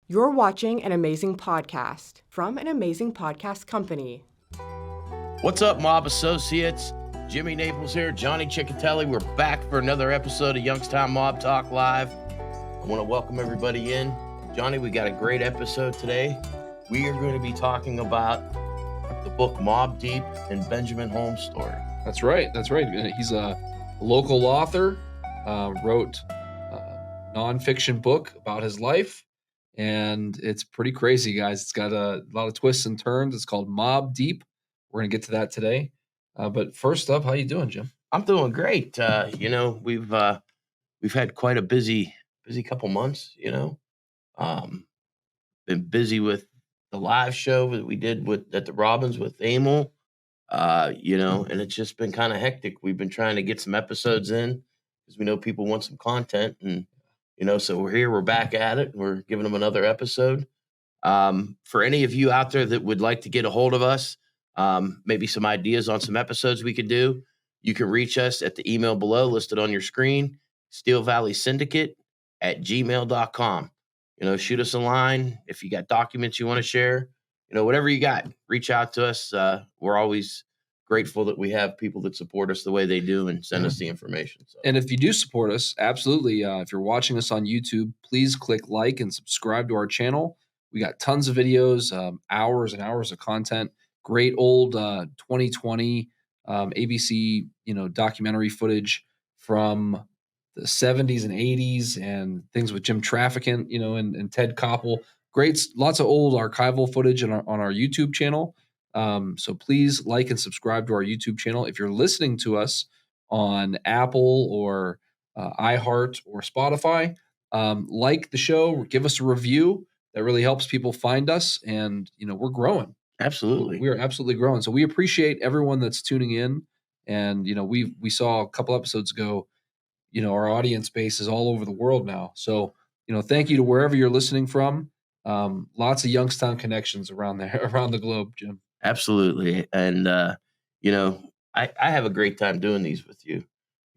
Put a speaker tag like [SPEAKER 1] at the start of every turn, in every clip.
[SPEAKER 1] You're watching an amazing podcast from an amazing podcast company.
[SPEAKER 2] What's up, Mob Associates? Jimmy Naples here, Johnny Chechitelli. We're back for another episode of Youngstown Mob Talk Live. I want to welcome everybody in. Johnny, we got a great episode today. We are going to be talking about the book Mobb Deep and Benjamin Holmes' story.
[SPEAKER 3] That's right. He's a local author, wrote a nonfiction book about his life, and it's pretty crazy, guys. It's got a lot of twists and turns. It's called Mobb Deep. We're going to get to that today. But first up, how you doing, Jim?
[SPEAKER 2] I'm doing great. We've had quite a busy couple months, been busy with the live show that we did at the Robbins with Emil, and it's just been kind of hectic. We've been trying to get some episodes in because we know people want some content, and so we're back at it. And we're giving them another episode. For any of you out there that would like to get a hold of us, maybe some ideas on some episodes we could do, you can reach us at the email below listed on your screen, steelvalleysyndicate@gmail.com. Shoot us a line. If you got documents you want to share, whatever you got, reach out to us. We're always grateful that we have people that support us the way they do and send us the information. So.
[SPEAKER 3] And if you do support us, absolutely. If you're watching us on YouTube, please click like and subscribe to our channel. We got tons of videos, hours and hours of content. Great old 2020 ABC, documentary footage from the 70s and 80s and things with Jim Trafficant, and Ted Koppel. Lots of old archival footage on our YouTube channel. So please like and subscribe to our YouTube channel. If you're listening to us on Apple or iHeart or Spotify, like the show, give us a review. That really helps people find us, and we're growing.
[SPEAKER 2] Absolutely,
[SPEAKER 3] we are absolutely growing. So we appreciate everyone that's tuning in, and we saw a couple episodes ago. Our audience base is all over the world now. So thank you to wherever you're listening from. Lots of Youngstown connections around the globe, Jim.
[SPEAKER 2] Absolutely. And, I have a great time doing these with you,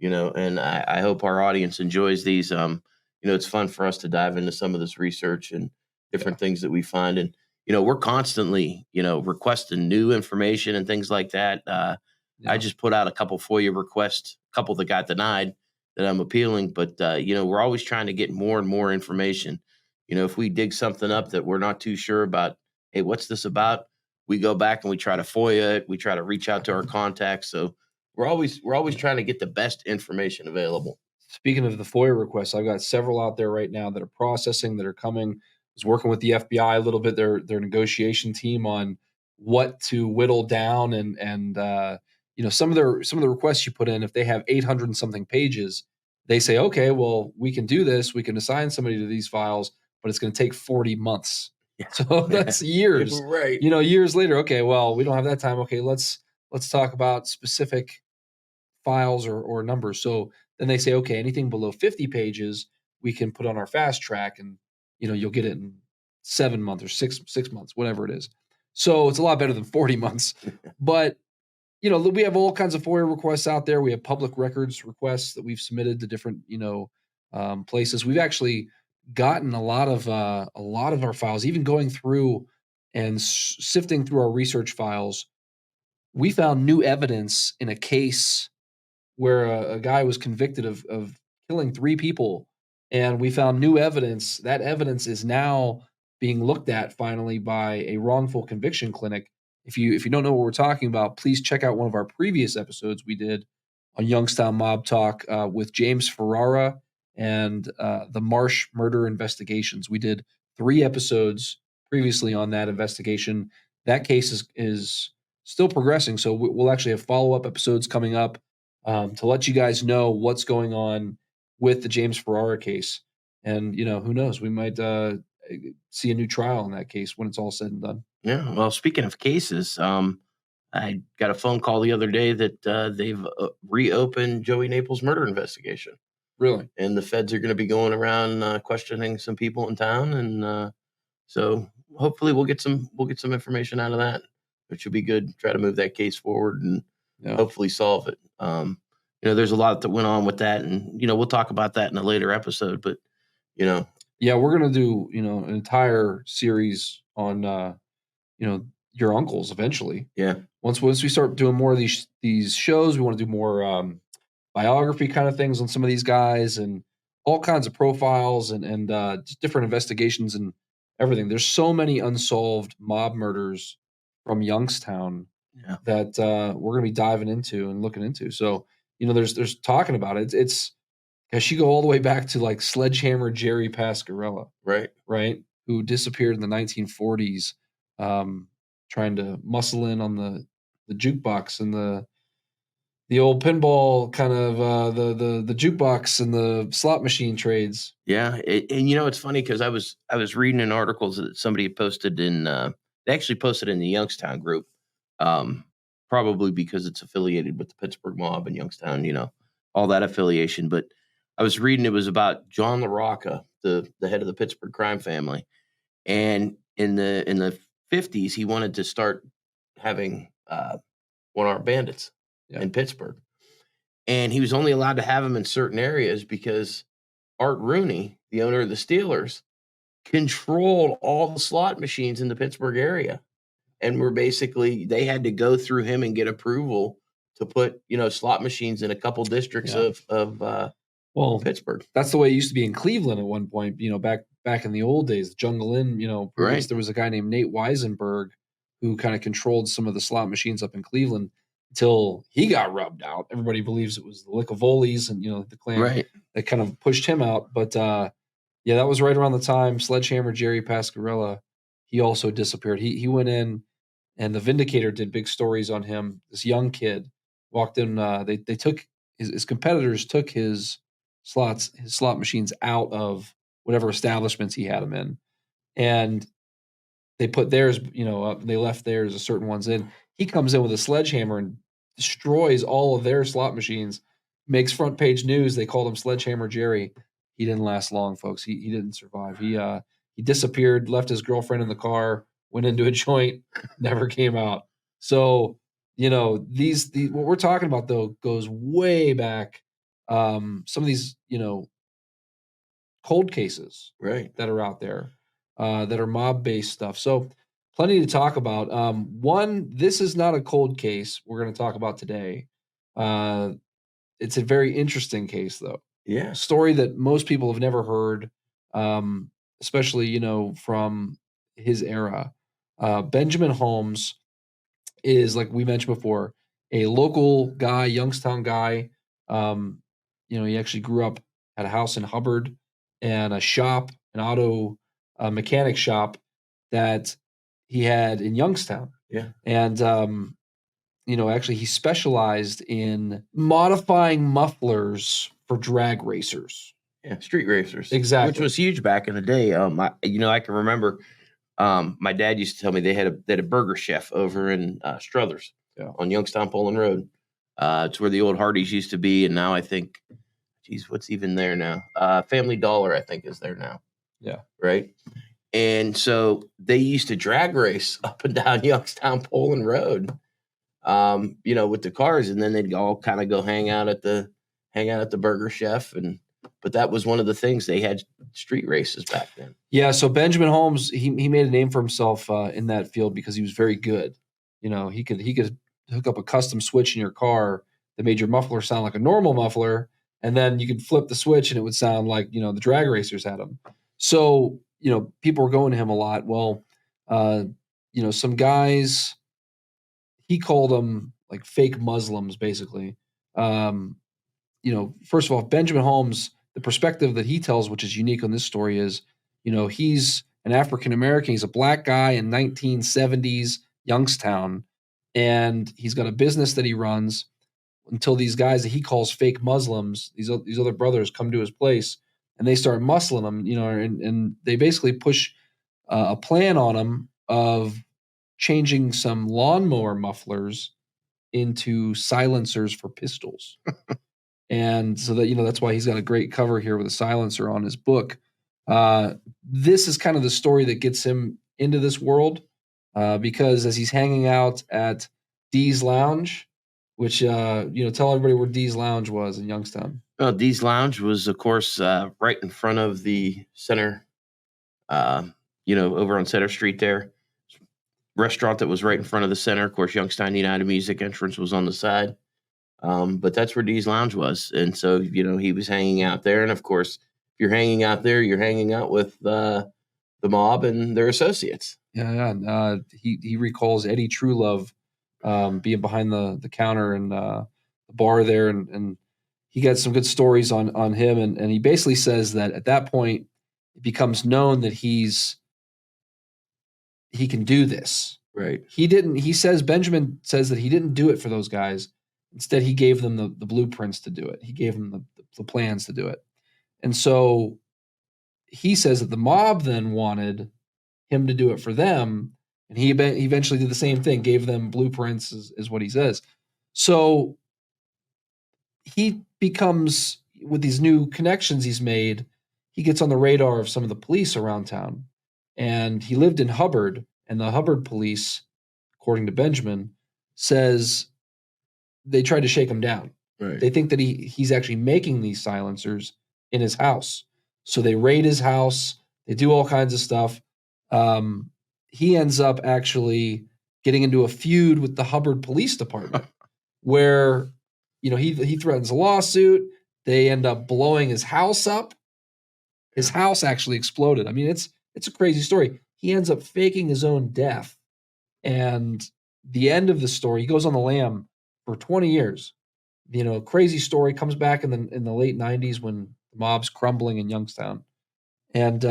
[SPEAKER 2] and I hope our audience enjoys these. It's fun for us to dive into some of this research and different things that we find. And, we're constantly, requesting new information and things like that. I just put out a couple FOIA requests, a couple that got denied that I'm appealing. But, we're always trying to get more and more information. If we dig something up that we're not too sure about, hey, what's this about? We go back and we try to FOIA it. We try to reach out to our contacts. So we're always trying to get the best information available.
[SPEAKER 3] Speaking of the FOIA requests, I've got several out there right now that are processing, that are coming. I was working with the FBI a little bit, their negotiation team, on what to whittle down, and some of the requests you put in, if they have 800 and something pages, they say, okay, well, we can do this. We can assign somebody to these files, but it's going to take 40 months. Yeah. So that's years,
[SPEAKER 2] right?
[SPEAKER 3] Years later. Okay, well, we don't have that time. Okay, let's talk about specific files or numbers. So then they say, okay, anything below 50 pages, we can put on our fast track, and you'll get it in 7 months or six months, whatever it is. So it's a lot better than 40 months. But we have all kinds of FOIA requests out there. We have public records requests that we've submitted to different places. We've actually gotten a lot of our files, even going through and sifting through our research files. We found new evidence in a case where a guy was convicted of killing 3 people, and we found new evidence. That evidence is now being looked at finally by a wrongful conviction clinic. If you don't know what we're talking about, please check out one of our previous episodes we did on Youngstown Mob Talk with James Ferrara and the Marsh murder investigations. We did 3 episodes previously on that investigation. That case is still progressing, so we'll actually have follow-up episodes coming up to let you guys know what's going on with the James Ferrara case. And, who knows, we might see a new trial in that case when it's all said and done.
[SPEAKER 2] Yeah. Well, speaking of cases, I got a phone call the other day that they've reopened Joey Naples' murder investigation.
[SPEAKER 3] Really?
[SPEAKER 2] And the feds are going to be going around questioning some people in town. And so hopefully we'll get some information out of that, which would be good. Try to move that case forward and hopefully solve it. There's a lot that went on with that, and we'll talk about that in a later episode. But
[SPEAKER 3] Yeah, we're gonna do an entire series on your uncles eventually.
[SPEAKER 2] Yeah.
[SPEAKER 3] Once we start doing more of these shows, we want to do more biography kind of things on some of these guys and all kinds of profiles and just different investigations and everything. There's so many unsolved mob murders from Youngstown
[SPEAKER 2] Yeah.
[SPEAKER 3] that we're going to be diving into and looking into. So there's talking about it. It's because you go all the way back to like Sledgehammer Jerry Pascarella,
[SPEAKER 2] Right.
[SPEAKER 3] right? Who disappeared in the 1940s, trying to muscle in on the jukebox and the old pinball kind of the jukebox and the slot machine trades.
[SPEAKER 2] Yeah, and it's funny because I was reading an article that somebody had posted in. They actually posted in the Youngstown group, probably because it's affiliated with the Pittsburgh Mob and Youngstown. All that affiliation. But I was reading it was about John LaRocca, the head of the Pittsburgh crime family, and in the 50s he wanted to start having one-armed bandits in Pittsburgh, and he was only allowed to have them in certain areas because Art Rooney, the owner of the Steelers, controlled all the slot machines in the Pittsburgh area. And they had to go through him and get approval to put, slot machines in a couple districts of Pittsburgh.
[SPEAKER 3] That's the way it used to be in Cleveland at one point, back in the old days, Jungle Inn, previous,
[SPEAKER 2] Right.
[SPEAKER 3] there was a guy named Nate Weisenberg who kind of controlled some of the slot machines up in Cleveland until he got rubbed out. Everybody believes it was the Licavolis and, the clan
[SPEAKER 2] Right.
[SPEAKER 3] that kind of pushed him out. But yeah, that was right around the time Sledgehammer Jerry Pascarella, he also disappeared. He went in, and the Vindicator did big stories on him. This young kid walked in. They took his competitors took his slot machines out of whatever establishments he had them in, and they put theirs, up. They left theirs, a certain ones in. He comes in with a sledgehammer and destroys all of their slot machines. Makes front page news. They called him Sledgehammer Jerry. He didn't last long, folks. He didn't survive. He disappeared, left his girlfriend in the car, went into a joint, never came out. So these what we're talking about though goes way back. Some of these cold cases
[SPEAKER 2] Right.
[SPEAKER 3] that are out there that are mob based stuff. So plenty to talk about. One, this is not a cold case we're going to talk about today. It's a very interesting case though.
[SPEAKER 2] Yeah.
[SPEAKER 3] Story that most people have never heard, especially from his era. Benjamin Holmes is, like we mentioned before, a local guy, Youngstown guy. He actually grew up at a house in Hubbard and a shop, an auto mechanic shop that he had in Youngstown.
[SPEAKER 2] Yeah.
[SPEAKER 3] And actually he specialized in modifying mufflers for drag racers.
[SPEAKER 2] Yeah, street racers.
[SPEAKER 3] Exactly.
[SPEAKER 2] Which was huge back in the day. I can remember my dad used to tell me they had a burger chef over in Struthers on Youngstown Poland Road. It's where the old Hardee's used to be, and now I think, geez, what's even there now? Family Dollar, I think, is there now.
[SPEAKER 3] Yeah.
[SPEAKER 2] Right. And so they used to drag race up and down Youngstown Poland Road, with the cars, and then they'd all kind of go hang out at the burger chef. But that was one of the things, they had street races back then.
[SPEAKER 3] Yeah. So Benjamin Holmes, he made a name for himself in that field because he was very good. He could hook up a custom switch in your car that made your muffler sound like a normal muffler, and then you could flip the switch and it would sound like the drag racers had them. So people were going to him a lot. Well, some guys, he called them like fake Muslims, basically. First of all, Benjamin Holmes, the perspective that he tells, which is unique on this story, is, he's an African American. He's a black guy in 1970s Youngstown, and he's got a business that he runs until these guys that he calls fake Muslims, these other brothers, come to his place and they start muscling him, and they basically push a plan on him of changing some lawnmower mufflers into silencers for pistols. And so that, that's why he's got a great cover here with a silencer on his book. This is kind of the story that gets him into this world, because as he's hanging out at Dee's Lounge, which, tell everybody where Dee's Lounge was in Youngstown.
[SPEAKER 2] Well, Dee's Lounge was, of course, right in front of the center uh, over on Center Street there. Restaurant that was right in front of the center. Of course, Youngstown United Music entrance was on the side. But that's where Dee's Lounge was. And so, he was hanging out there. And of course, if you're hanging out there, you're hanging out with the mob and their associates.
[SPEAKER 3] Yeah. He recalls Eddie Truelove being behind the counter and the bar there. And he got some good stories on him. And he basically says that at that point, it becomes known that he can do this.
[SPEAKER 2] Right.
[SPEAKER 3] Benjamin says that he didn't do it for those guys. Instead, he gave them the blueprints to do it. He gave them the plans to do it. And so he says that the mob then wanted him to do it for them. And he eventually did the same thing, gave them blueprints, is what he says. So he becomes, with these new connections he's made, he gets on the radar of some of the police around town. And he lived in Hubbard, and the Hubbard police, according to Benjamin, says they tried to shake him down.
[SPEAKER 2] Right.
[SPEAKER 3] They think that he's actually making these silencers in his house. So they raid his house. They do all kinds of stuff. He ends up actually getting into a feud with the Hubbard Police Department where, he threatens a lawsuit. They end up blowing his house up. His house actually exploded. I mean, it's a crazy story. He ends up faking his own death. And the end of the story, he goes on the lam for 20 years. Crazy story, comes back in the late 90s when the mob's crumbling in Youngstown. And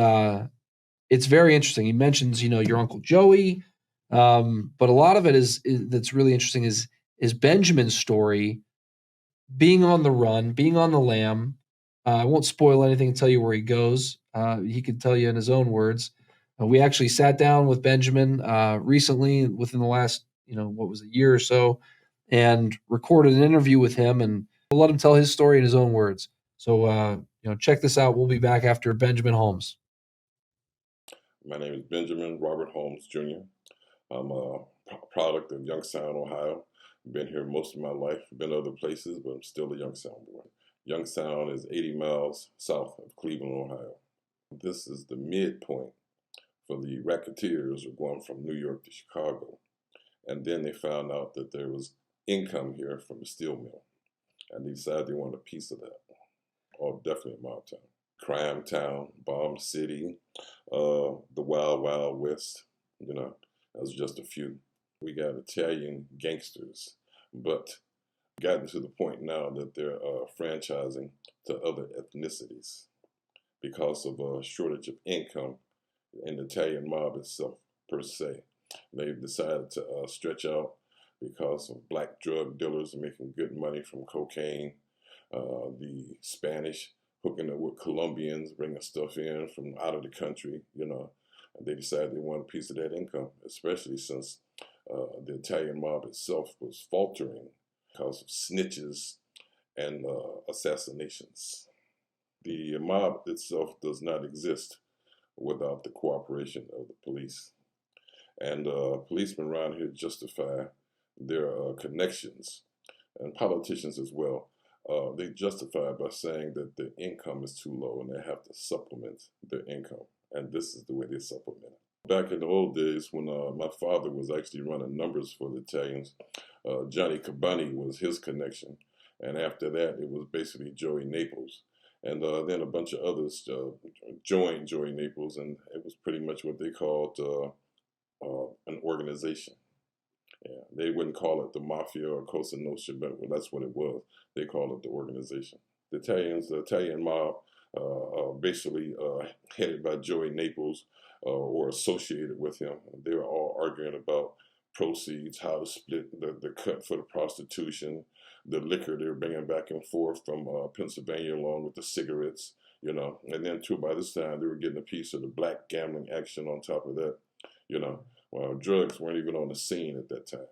[SPEAKER 3] it's very interesting. He mentions, your Uncle Joey. But a lot of it is that's really interesting is Benjamin's story, being on the run, being on the lam. I won't spoil anything and tell you where he goes. He could tell you in his own words. We actually sat down with Benjamin recently, within the last, a year or so, and recorded an interview with him, and we'll let him tell his story in his own words. So, check this out. We'll be back after Benjamin Holmes.
[SPEAKER 4] My name is Benjamin Robert Holmes, Jr. I'm a product of Youngstown, Ohio. Been here most of my life. Been other places, but I'm still a Youngstown boy. Youngstown is 80 miles south of Cleveland, Ohio. This is the midpoint for the racketeers who are going from New York to Chicago. And then they found out that there was income here from the steel mill. And they decided they wanted a piece of that. Oh, definitely a mob town. Crime town, bomb city, the wild, wild west. That was just a few. We got Italian gangsters, but gotten to the point now that they're franchising to other ethnicities because of a shortage of income in the Italian mob itself, per se. They've decided to stretch out because of black drug dealers making good money from cocaine, the Spanish hooking up with Colombians, bringing stuff in from out of the country, and they decided they want a piece of that income, especially since the Italian mob itself was faltering because of snitches and assassinations. The mob itself does not exist without the cooperation of the police. And policemen around here justify their connections, and politicians as well. They justify by saying that their income is too low and they have to supplement their income. And this is the way they supplement it. Back in the old days when my father was actually running numbers for the Italians, Johnny Cabani was his connection. And after that, it was basically Joey Naples. And then a bunch of others joined Joey Naples, and it was pretty much what they called an organization. Yeah, they wouldn't call it the Mafia or Cosa Nostra, but that's what it was. They call it the organization. The Italian mob, basically headed by Joey Naples or associated with him. They were all arguing about proceeds, how to split the cut for the prostitution, the liquor they were bringing back and forth from Pennsylvania along with the cigarettes, And then too, by this time, they were getting a piece of the black gambling action on top of that, Well, drugs weren't even on the scene at that time.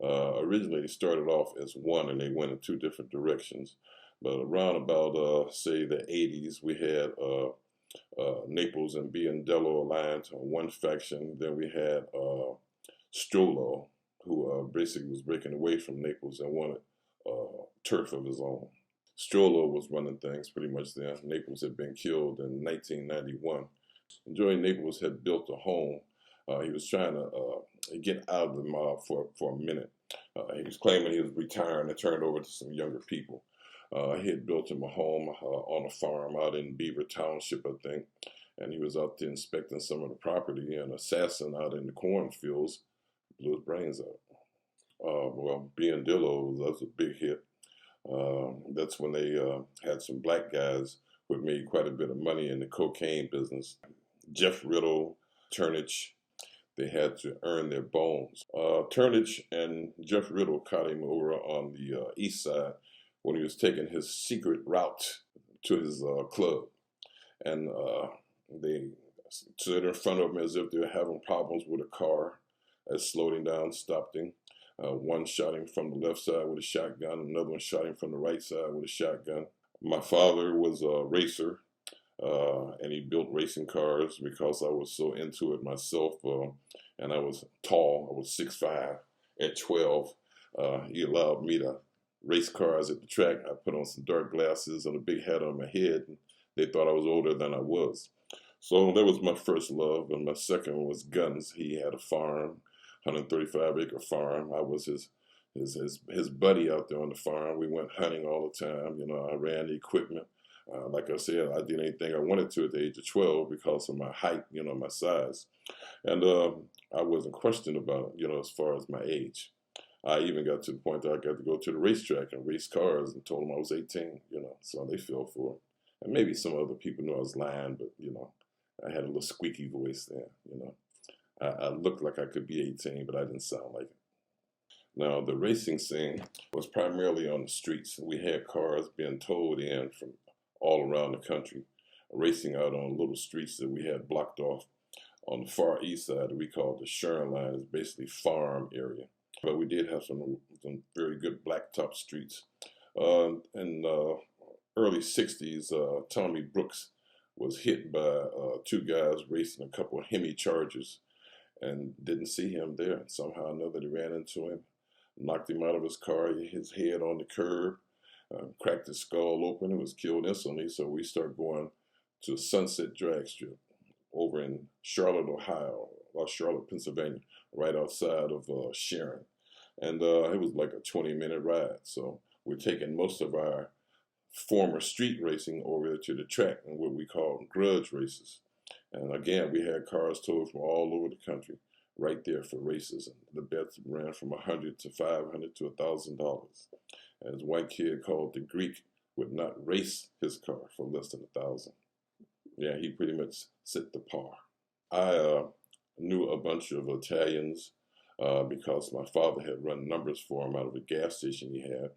[SPEAKER 4] Originally, they started off as one, and they went in two different directions. But around about, say, the 80s, we had Naples and Biondello aligned to one faction. Then we had Strollo, who basically was breaking away from Naples and wanted turf of his own. Strollo was running things pretty much then. Naples had been killed in 1991 Joey Naples had built a home. He was trying to get out of the mob for a minute. He was claiming he was retiring and turned over to some younger people. He had built him a home on a farm out in Beaver Township, I think, and he was out there inspecting some of the property, and an assassin out in the cornfields blew his brains out. Well, Dillo, that was a big hit. That's when they had some black guys who had made quite a bit of money in the cocaine business. Jeff Riddle, Turnage, they had to earn their bones. Turnage and Jeff Riddle caught him over on the east side when he was taking his secret route to his club. And they stood in front of him as if they were having problems with a car. As slowed him down, stopped him. One shot him from the left side with a shotgun. Another one shot him from the right side with a shotgun. My father was a racer, and he built racing cars because I was so into it myself. And I was tall. I was 6'5". At 12, he allowed me to race cars at the track. I put on some dark glasses and a big hat on my head. And they thought I was older than I was. So that was my first love. And my second one was guns. He had a farm, 135-acre farm. I was his buddy out there on the farm. We went hunting all the time. You know, I ran the equipment. Like I said, I did anything I wanted to at the age of 12 because of my height, you know, my size. And I wasn't questioned about it, you know, as far as my age. I even got to the point that I got to go to the racetrack and race cars and told them I was 18, you know, so they fell for it. And maybe some other people knew I was lying, but, you know, I had a little squeaky voice there, you know. I looked like I could be 18, but I didn't sound like it. Now, the racing scene was primarily on the streets. We had cars being towed in from all around the country, racing out on little streets that we had blocked off. On the far east side, we called the Sherman line, is basically farm area. But we did have some very good blacktop streets. In early 60s, Tommy Brooks was hit by two guys racing a couple of Hemi Chargers and didn't see him there. Somehow or another, they ran into him, knocked him out of his car, hit his head on the curb, cracked his skull open, and was killed instantly. So we started going to Sunset Drag Strip over in Charlotte, Ohio, or Charlotte, Pennsylvania, right outside of Sharon. And it was like a 20-minute ride. So we're taking most of our former street racing over to the track and what we call grudge races. And again, we had cars towed from all over the country right there for races. And the bets ran from $100 to $500 to $1,000. As one kid called the Greek would not race his car for less than $1,000. Yeah, he pretty much set the par. I knew a bunch of Italians because my father had run numbers for him out of a gas station he had.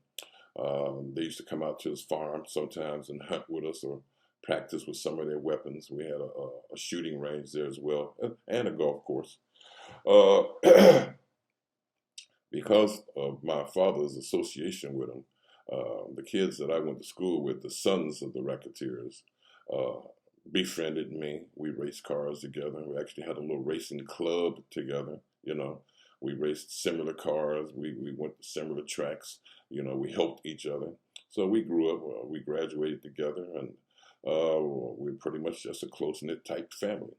[SPEAKER 4] They used to come out to his farm sometimes and hunt with us or practice with some of their weapons. We had a shooting range there as well, and a golf course. Because of my father's association with him, the kids that I went to school with, the sons of the racketeers, befriended me. We raced cars together. We actually had a little racing club together, you know. We raced similar cars. We went to similar tracks. You know, we helped each other. So we grew up, we graduated together, and we're pretty much just a close-knit type family.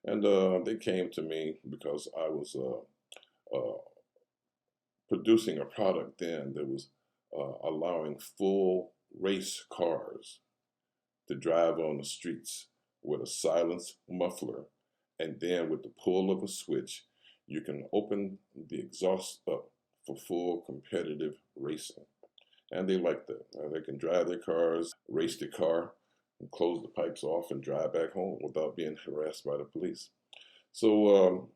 [SPEAKER 4] And they came to me because I was producing a product then that was allowing full race cars to drive on the streets with a silenced muffler, and then with the pull of a switch, you can open the exhaust up for full competitive racing. And they like that. They can drive their cars, race the car, and close the pipes off and drive back home without being harassed by the police. So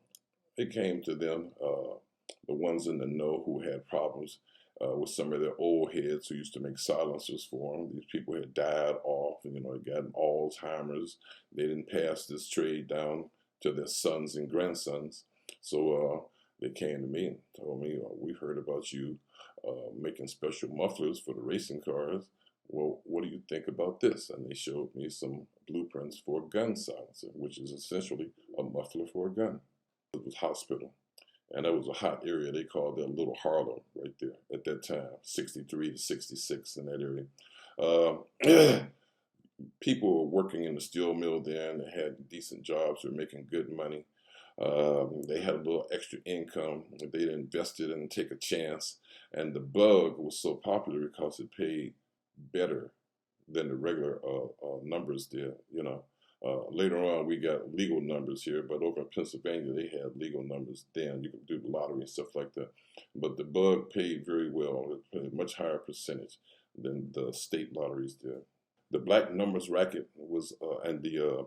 [SPEAKER 4] it came to them, the ones in the know who had problems with some of their old heads who used to make silencers for them. These people had died off, you know, they got Alzheimer's. They didn't pass this trade down to their sons and grandsons. So they came to me and told me, we heard about you making special mufflers for the racing cars. Well, what do you think about this? And they showed me some blueprints for a gun silencer, which is essentially a muffler for a gun. It was hospital. And that was a hot area. They called that Little Harlem right there at that time, 63 to 66 in that area. people were working in the steel mill then. They had decent jobs. They were making good money. They had a little extra income. They invested and take a chance. And the bug was so popular because it paid better than the regular numbers did. Later on, we got legal numbers here, but over in Pennsylvania, they had legal numbers then. You could do the lottery and stuff like that. But the bug paid very well. It paid a much higher percentage than the state lotteries did. The black numbers racket was, and the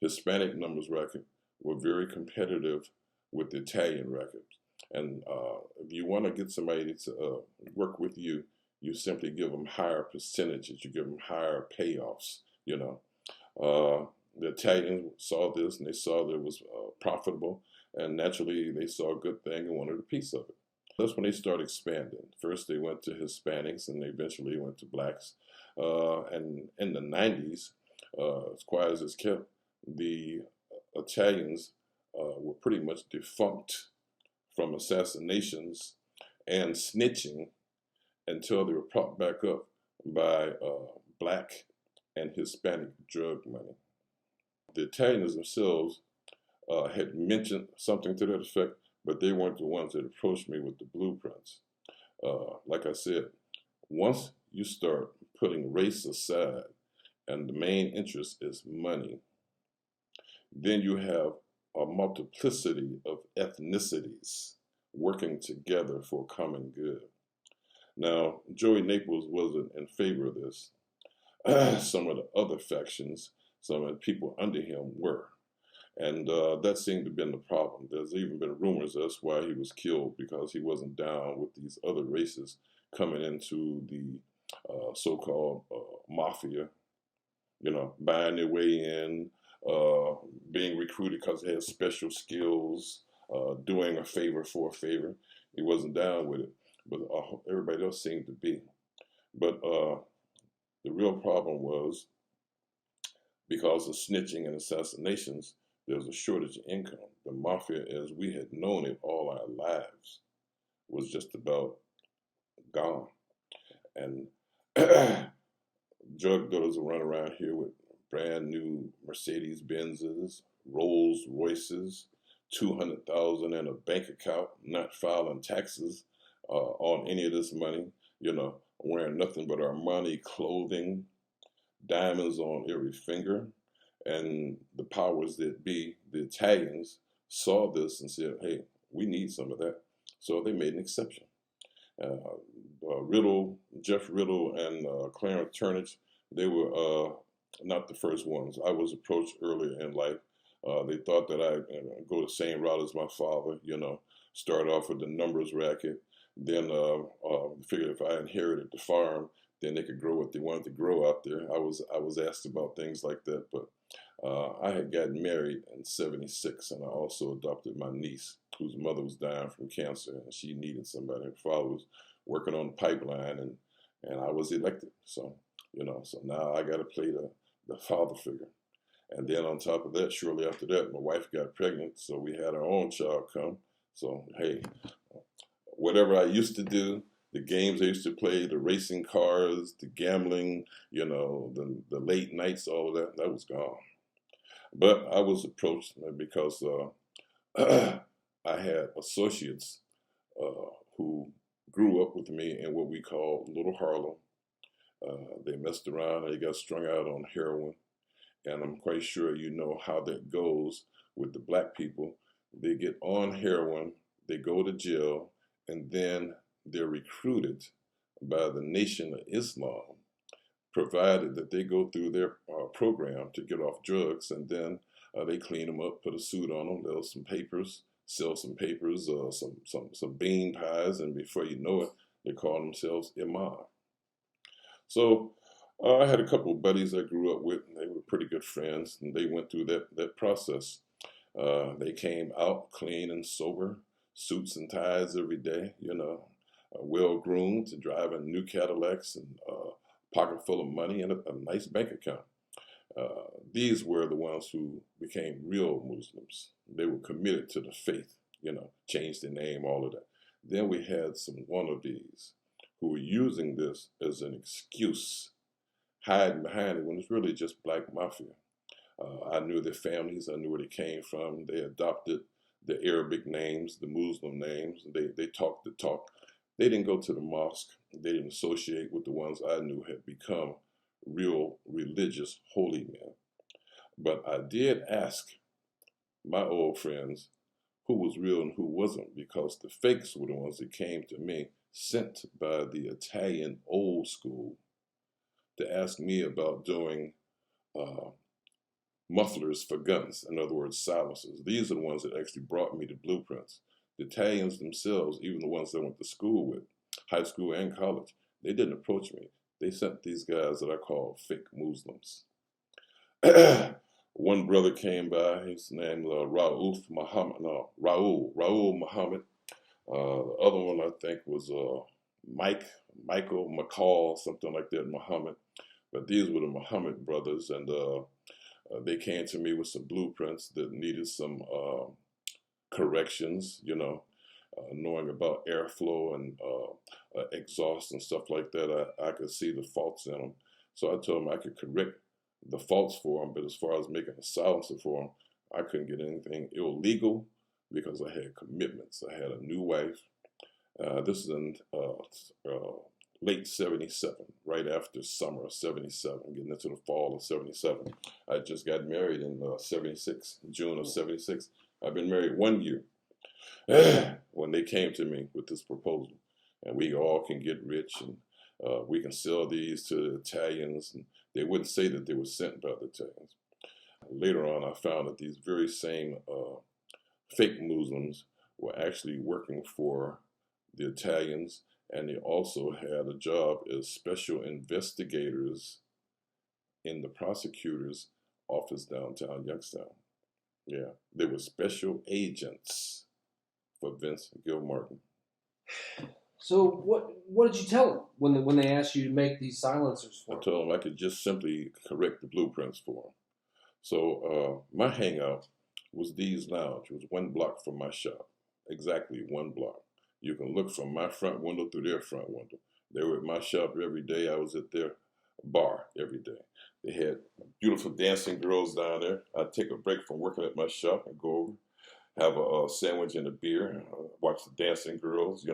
[SPEAKER 4] Hispanic numbers racket were very competitive with the Italian racket. And if you want to get somebody to work with you, you simply give them higher percentages. You give them higher payoffs. The Italians saw this and they saw that it was profitable, and naturally they saw a good thing and wanted a piece of it. That's when they started expanding. First they went to Hispanics and they eventually went to blacks. And in the 90s, as quiet as it's kept, the Italians were pretty much defunct from assassinations and snitching until they were propped back up by black and Hispanic drug money. The Italians themselves had mentioned something to that effect, but they weren't the ones that approached me with the blueprints. Like I said, once you start putting race aside and the main interest is money, then you have a multiplicity of ethnicities working together for a common good. Now, Joey Naples wasn't in favor of this. Some of the other factions, some of the people under him were. And that seemed to have been the problem. There's even been rumors that's why he was killed, because he wasn't down with these other races coming into the so-called mafia, buying their way in, being recruited because they had special skills, doing a favor for a favor. He wasn't down with it, but everybody else seemed to be. But the real problem was, because of snitching and assassinations, there was a shortage of income. The mafia, as we had known it all our lives, was just about gone. And drug dealers will run around here with brand new Mercedes Benzes, Rolls Royces, 200,000 in a bank account, not filing taxes on any of this money, wearing nothing but Armani clothing, diamonds on every finger. And the powers that be, the Italians, saw this and said, hey, we need some of that. So they made an exception. Jeff Riddle and Clarence Turnage, they were not the first ones. I was approached earlier in life. They thought that I'd go the same route as my father, start off with the numbers racket, then figured if I inherited the farm, then they could grow what they wanted to grow out there. I was asked about things like that, but I had gotten married in '76, and I also adopted my niece, whose mother was dying from cancer, and she needed somebody. Her father was working on the pipeline, and I was elected. So, so now I got to play the father figure. And then on top of that, shortly after that, my wife got pregnant, so we had our own child come. So, hey, whatever I used to do, the games I used to play, the racing cars, the gambling, the late nights, all of that was gone. But I was approached because I had associates who grew up with me in what we call Little Harlem. They messed around and they got strung out on heroin. And I'm quite sure you know how that goes with the black people. They get on heroin, they go to jail, and then they're recruited by the Nation of Islam, provided that they go through their program to get off drugs, and then they clean them up, put a suit on them, they'll sell some papers, some bean pies, and before you know it, they call themselves imam. So I had a couple of buddies I grew up with, and they were pretty good friends, and they went through that process. They came out clean and sober, suits and ties every day, well-groomed, driving new Cadillacs and a pocket full of money and a nice bank account. These were the ones who became real Muslims. They were committed to the faith, changed their name, all of that. Then we had some wannabes who were using this as an excuse hiding behind it when it's really just black mafia. I knew their families. I knew where they came from. They adopted the Arabic names, the Muslim names. They talked the talk. They didn't go to the mosque. They didn't associate with the ones I knew had become real religious holy men. But I did ask my old friends who was real and who wasn't, because the fakes were the ones that came to me, sent by the Italian old school, to ask me about doing mufflers for guns, in other words, silencers. These are the ones that actually brought me the blueprints. The Italians themselves, even the ones I went to school with, high school and college, they didn't approach me. They sent these guys that I call fake Muslims. One brother came by, his name Raul Muhammad. The other one I think was Michael McCall, something like that, Muhammad. But these were the Muhammad brothers, and they came to me with some blueprints that needed some corrections, knowing about airflow and exhaust and stuff like that. I could see the faults in them. So I told them I could correct the faults for them, but as far as making a silencer for them, I couldn't get anything illegal because I had commitments. I had a new wife. This is in late 77, right after summer of 77, getting into the fall of 77. I just got married in 76, June of 76. I've been married 1 year when they came to me with this proposal. And we all can get rich, and we can sell these to the Italians. And they wouldn't say that they were sent by the Italians. Later on, I found that these very same fake Muslims were actually working for the Italians, and they also had a job as special investigators in the prosecutor's office downtown Youngstown. Yeah, they were special agents for Vince Gilmartin.
[SPEAKER 3] So what did you tell them when they asked you to make these silencers for
[SPEAKER 4] I
[SPEAKER 3] them?
[SPEAKER 4] told them I could just simply correct the blueprints for them. So my hangout was Dee's Lounge. It was 1 block from my shop, exactly 1 block. You can look from my front window through their front window. They were at my shop every day. I was at their bar every day. They had beautiful dancing girls down there. I'd take a break from working at my shop and go over, have a sandwich and a beer, and watch the dancing girls,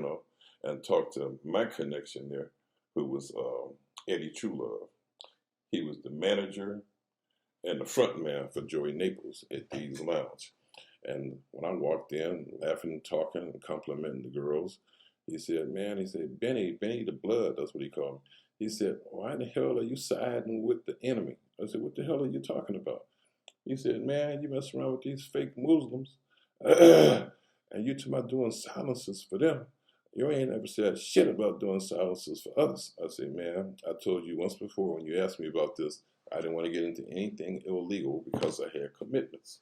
[SPEAKER 4] and talk to my connection there, who was Eddie Truelove. He was the manager and the front man for Joey Naples at Dee's Lounge. And when I walked in, laughing and talking and complimenting the girls, he said, Benny the Blood, that's what he called me. He said, why the hell are you siding with the enemy? I said, what the hell are you talking about? He said, man, you mess around with these fake Muslims, and you talking about doing silences for them. You ain't ever said shit about doing silences for others. I said, man, I told you once before when you asked me about this, I didn't want to get into anything illegal because I had commitments.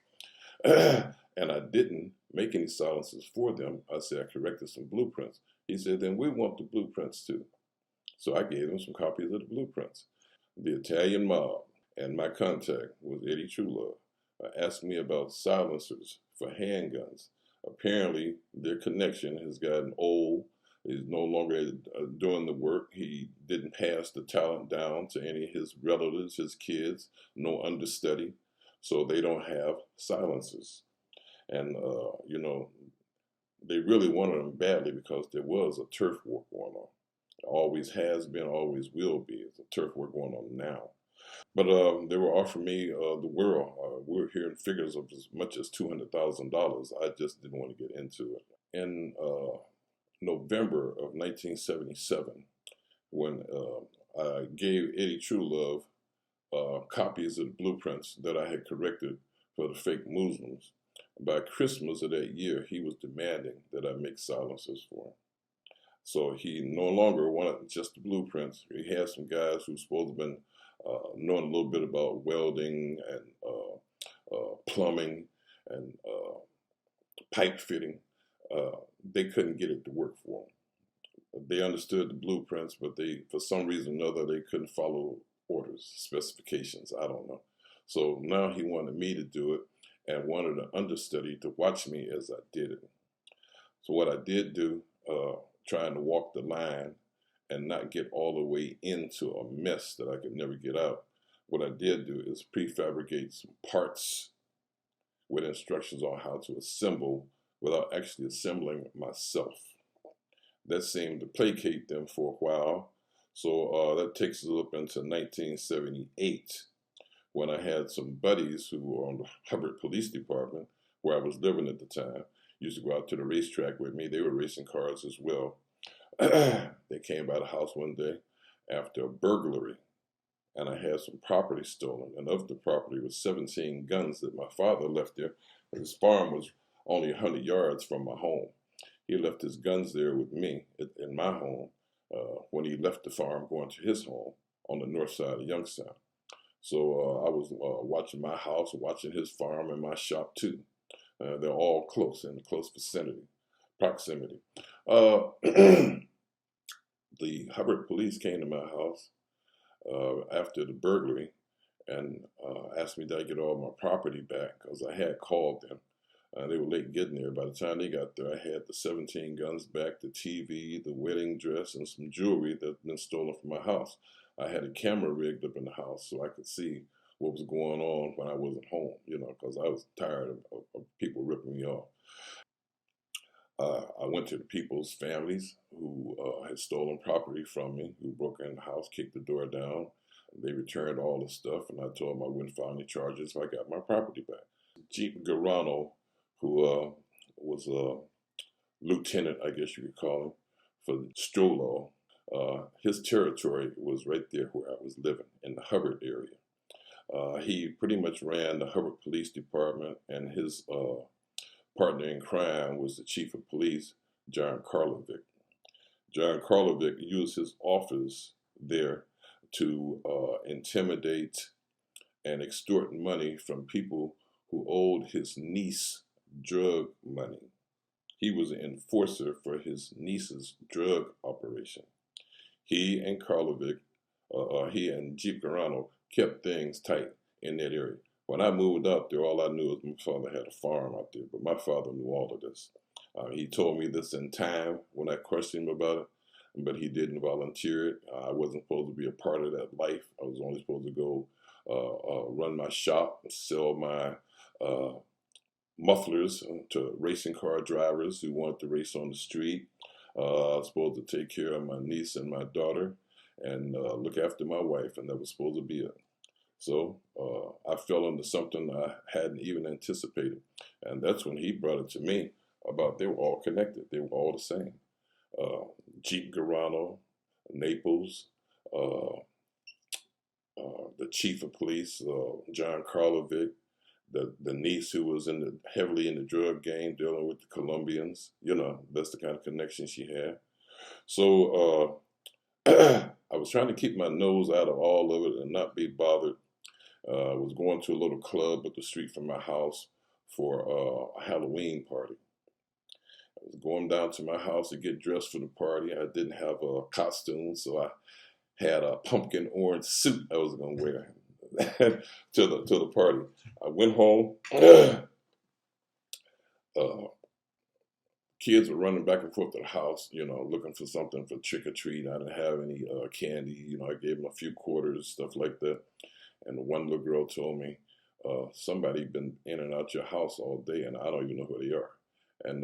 [SPEAKER 4] And I didn't make any silences for them. I said I corrected some blueprints. He said, then we want the blueprints too. So I gave him some copies of the blueprints. The Italian mob and my contact was Eddie Truelove. Asked me about silencers for handguns. Apparently, their connection has gotten old. He's no longer doing the work. He didn't pass the talent down to any of his relatives, his kids, no understudy. So they don't have silencers. And, they really wanted them badly because there was a turf war going on. Always has been, always will be. It's a turf war going on now. But they were offering me the world. We were hearing figures of as much as $200,000. I just didn't want to get into it. In November of 1977, when I gave Eddie Truelove copies of the blueprints that I had corrected for the fake Muslims, by Christmas of that year, he was demanding that I make silencers for him. So he no longer wanted just the blueprints. He had some guys who supposed to have been knowing a little bit about welding and plumbing and pipe fitting. They couldn't get it to work for them. They understood the blueprints, but for some reason or another, they couldn't follow orders, specifications. I don't know. So now he wanted me to do it and wanted an understudy to watch me as I did it. So what I did do, trying to walk the line and not get all the way into a mess that I could never get out. What I did do is prefabricate some parts with instructions on how to assemble without actually assembling myself. That seemed to placate them for a while. So that takes us up into 1978, when I had some buddies who were on the Hubbard Police Department, where I was living at the time, used to go out to the racetrack with me. They were racing cars as well. They came by the house one day after a burglary, and I had some property stolen. And of the property was 17 guns that my father left there. His farm was only 100 yards from my home. He left his guns there with me in my home when he left the farm going to his home on the north side of Youngstown. So I was watching my house, watching his farm and my shop too. They're all close, in close proximity. The Hubbard police came to my house after the burglary and asked me did I get all my property back, because I had called them. They were late getting there. By the time they got there, I had the 17 guns back, the TV, the wedding dress, and some jewelry that had been stolen from my house. I had a camera rigged up in the house so I could see what was going on when I wasn't home, because I was tired of people ripping me off. I went to the people's families who had stolen property from me, who broke in the house, kicked the door down. They returned all the stuff, and I told them I wouldn't file any charges if I got my property back. Chief Garano, who was a lieutenant, I guess you could call him, for the Strollo, his territory was right there where I was living, in the Hubbard area. He pretty much ran the Hubbard Police Department, and his partner in crime was the chief of police, John Karlovic. John Karlovic used his office there to intimidate and extort money from people who owed his niece drug money. He was an enforcer for his niece's drug operation. He and Karlovic, he and Jeep Garano kept things tight in that area. When I moved out there, all I knew was my father had a farm out there, but my father knew all of this. He told me this in time when I questioned him about it, but he didn't volunteer it. I wasn't supposed to be a part of that life. I was only supposed to go run my shop, sell my mufflers to racing car drivers who wanted to race on the street. I was supposed to take care of my niece and my daughter and look after my wife, and that was supposed to be it. So I fell into something I hadn't even anticipated. And that's when he brought it to me about they were all connected. They were all the same. Jeep Garano, Naples, the chief of police, John Karlovic, the niece who was heavily in the drug game, dealing with the Colombians. That's the kind of connection she had. So I was trying to keep my nose out of all of it and not be bothered. I was going to a little club up the street from my house for a Halloween party. I was going down to my house to get dressed for the party. I didn't have a costume, so I had a pumpkin orange suit I was going to wear to the party. I went home. Kids were running back and forth to the house, looking for something for trick or treat. I didn't have any candy. I gave them a few quarters, stuff like that. And one little girl told me, somebody been in and out your house all day, and I don't even know who they are. And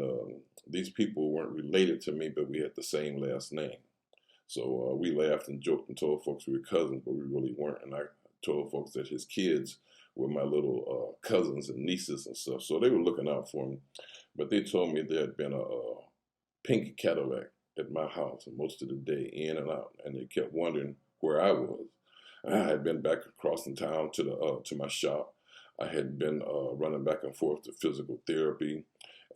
[SPEAKER 4] these people weren't related to me, but we had the same last name. So we laughed and joked and told folks we were cousins, but we really weren't. And I told folks that his kids were my little cousins and nieces and stuff. So they were looking out for me. But they told me there had been a pink Cadillac at my house most of the day, in and out. And they kept wondering where I was. I had been back across the town to my shop. I had been running back and forth to physical therapy.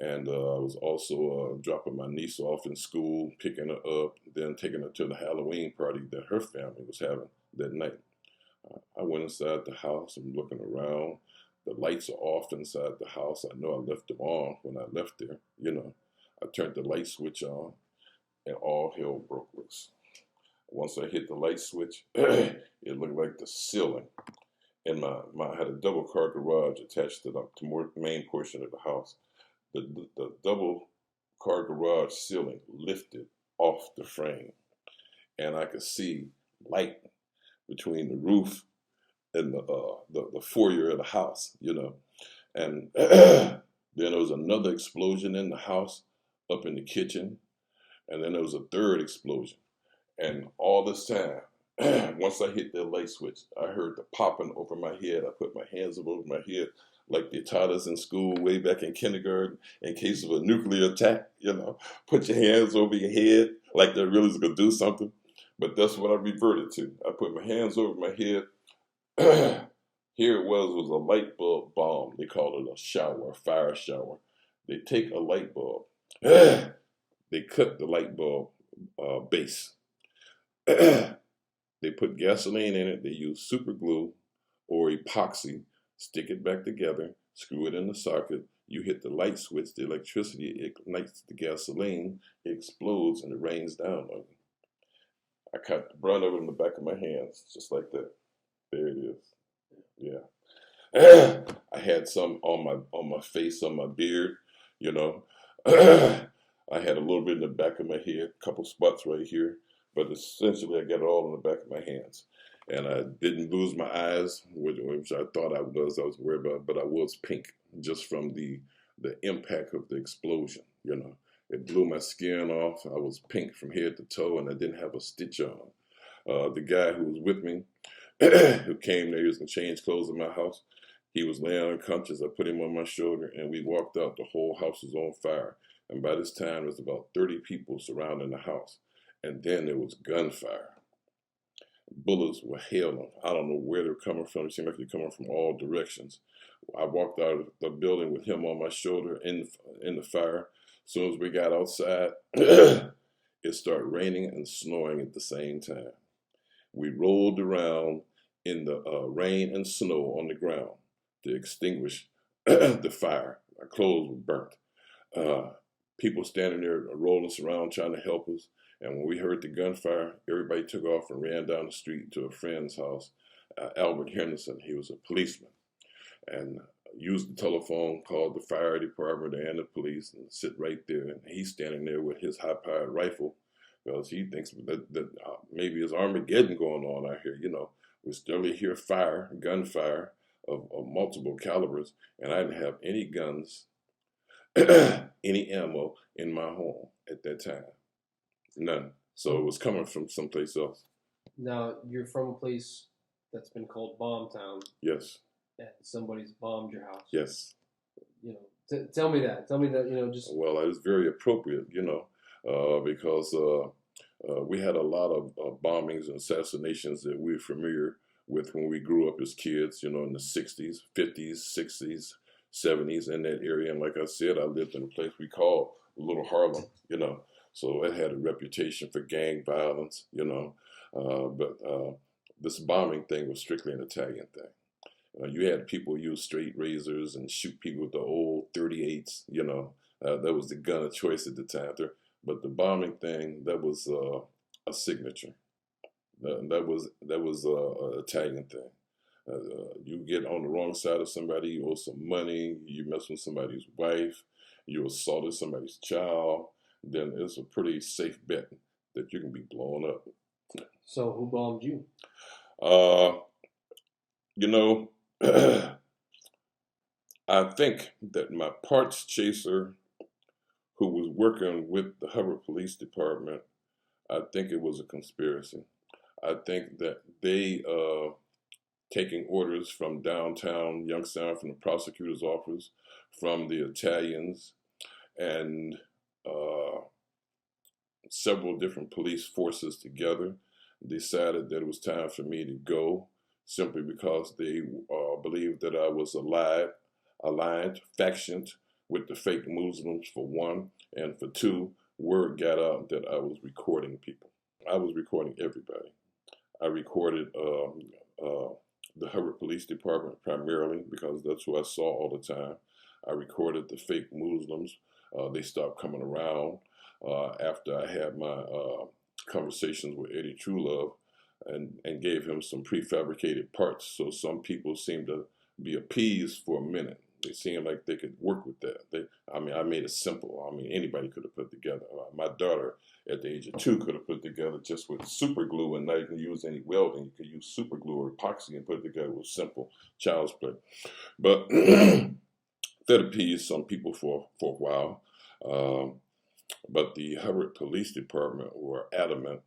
[SPEAKER 4] And I was also dropping my niece off in school, picking her up, then taking her to the Halloween party that her family was having that night. I went inside the house. I'm looking around. The lights are off inside the house. I know I left them on when I left there. I turned the light switch on, and all hell broke loose. Once I hit the light switch, it looked like the ceiling. And I had a double car garage attached to the main portion of the house. The double car garage ceiling lifted off the frame, and I could see light between the roof and the foyer of the house, you know. And then there was another explosion in the house up in the kitchen, and then there was a third explosion. And all this time, once I hit the light switch, I heard the popping over my head. I put my hands over my head like they taught us in school way back in kindergarten in case of a nuclear attack, you know. Put your hands over your head like they really was going to do something. But that's what I reverted to. I put my hands over my head. Here it was a light bulb bomb. They call it a shower, a fire shower. They take a light bulb. They cut the light bulb base. They put gasoline in it. They use super glue or epoxy, stick it back together, screw it in the socket. You hit the light switch, the electricity ignites the gasoline, it explodes, and it rains down on you. I caught the brunt of it in the back of my hands, just like that. There it is. Yeah. I had some on my face, on my beard, you know. I had a little bit in the back of my head, a couple spots right here, but essentially I got it all in the back of my hands. And I didn't lose my eyes, which I thought I was worried about, but I was pink just from the impact of the explosion, you know. It blew my skin off. I was pink from head to toe, and I didn't have a stitch on. The guy who was with me, who came there, he was going to change clothes in my house. He was laying unconscious. I put him on my shoulder, and we walked out. The whole house was on fire. And by this time, there was about 30 people surrounding the house. And then there was gunfire. Bullets were hailing. I don't know where they're coming from. It seemed like they're coming from all directions. I walked out of the building with him on my shoulder in the fire. As soon as we got outside, it started raining and snowing at the same time. We rolled around in the rain and snow on the ground to extinguish the fire. Our clothes were burnt. People standing there rolling us around trying to help us. And when we heard the gunfire, everybody took off and ran down the street to a friend's house, Albert Henderson. He was a policeman. And used the telephone, called the fire department and the police, and sit right there. And he's standing there with his high-powered rifle because he thinks that maybe there's Armageddon going on out here. You know, we still hear fire, gunfire of multiple calibers, and I didn't have any guns, any ammo in my home at that time. None. So it was coming from someplace else.
[SPEAKER 5] Now, you're from a place that's been called Bomb Town.
[SPEAKER 4] Yes.
[SPEAKER 5] And somebody's bombed your house.
[SPEAKER 4] Yes.
[SPEAKER 5] You know, tell me that. Tell me that, you know, just...
[SPEAKER 4] Well, it was very appropriate, you know, because we had a lot of bombings and assassinations that we were familiar with when we grew up as kids, you know, in the 60s, 50s, 60s, 70s, in that area. And like I said, I lived in a place we called Little Harlem, you know. So it had a reputation for gang violence, you know. But this bombing thing was strictly an Italian thing. You had people use straight razors and shoot people with the old 38s, you know. That was the gun of choice at the time. But the bombing thing, that was a signature. That was an Italian thing. You get on the wrong side of somebody, you owe some money, you mess with somebody's wife, you assaulted somebody's child, then it's a pretty safe bet that you can be blown up.
[SPEAKER 5] So who bombed you?
[SPEAKER 4] You know, I think that my parts chaser, who was working with the Hubbard Police Department, I think it was a conspiracy. I think that they, taking orders from downtown Youngstown, from the prosecutor's office, from the Italians, and several different police forces together, decided that it was time for me to go, simply because they believed that I was aligned, factioned with the fake Muslims, for one, and for two, word got out that I was recording people. I was recording everybody. I recorded the Hubbard Police Department primarily because that's who I saw all the time. I recorded the fake Muslims. They stopped coming around after I had my conversations with Eddie Truelove and gave him some prefabricated parts. So some people seemed to be appeased for a minute. They seemed like they could work with that. I made it simple. I mean, anybody could have put together. My daughter, at the age of 2, could have put together just with super glue and not even use any welding. You could use super glue or epoxy and put it together with simple child's play. But that appeased some people for a while. But the Hubbard Police Department were adamant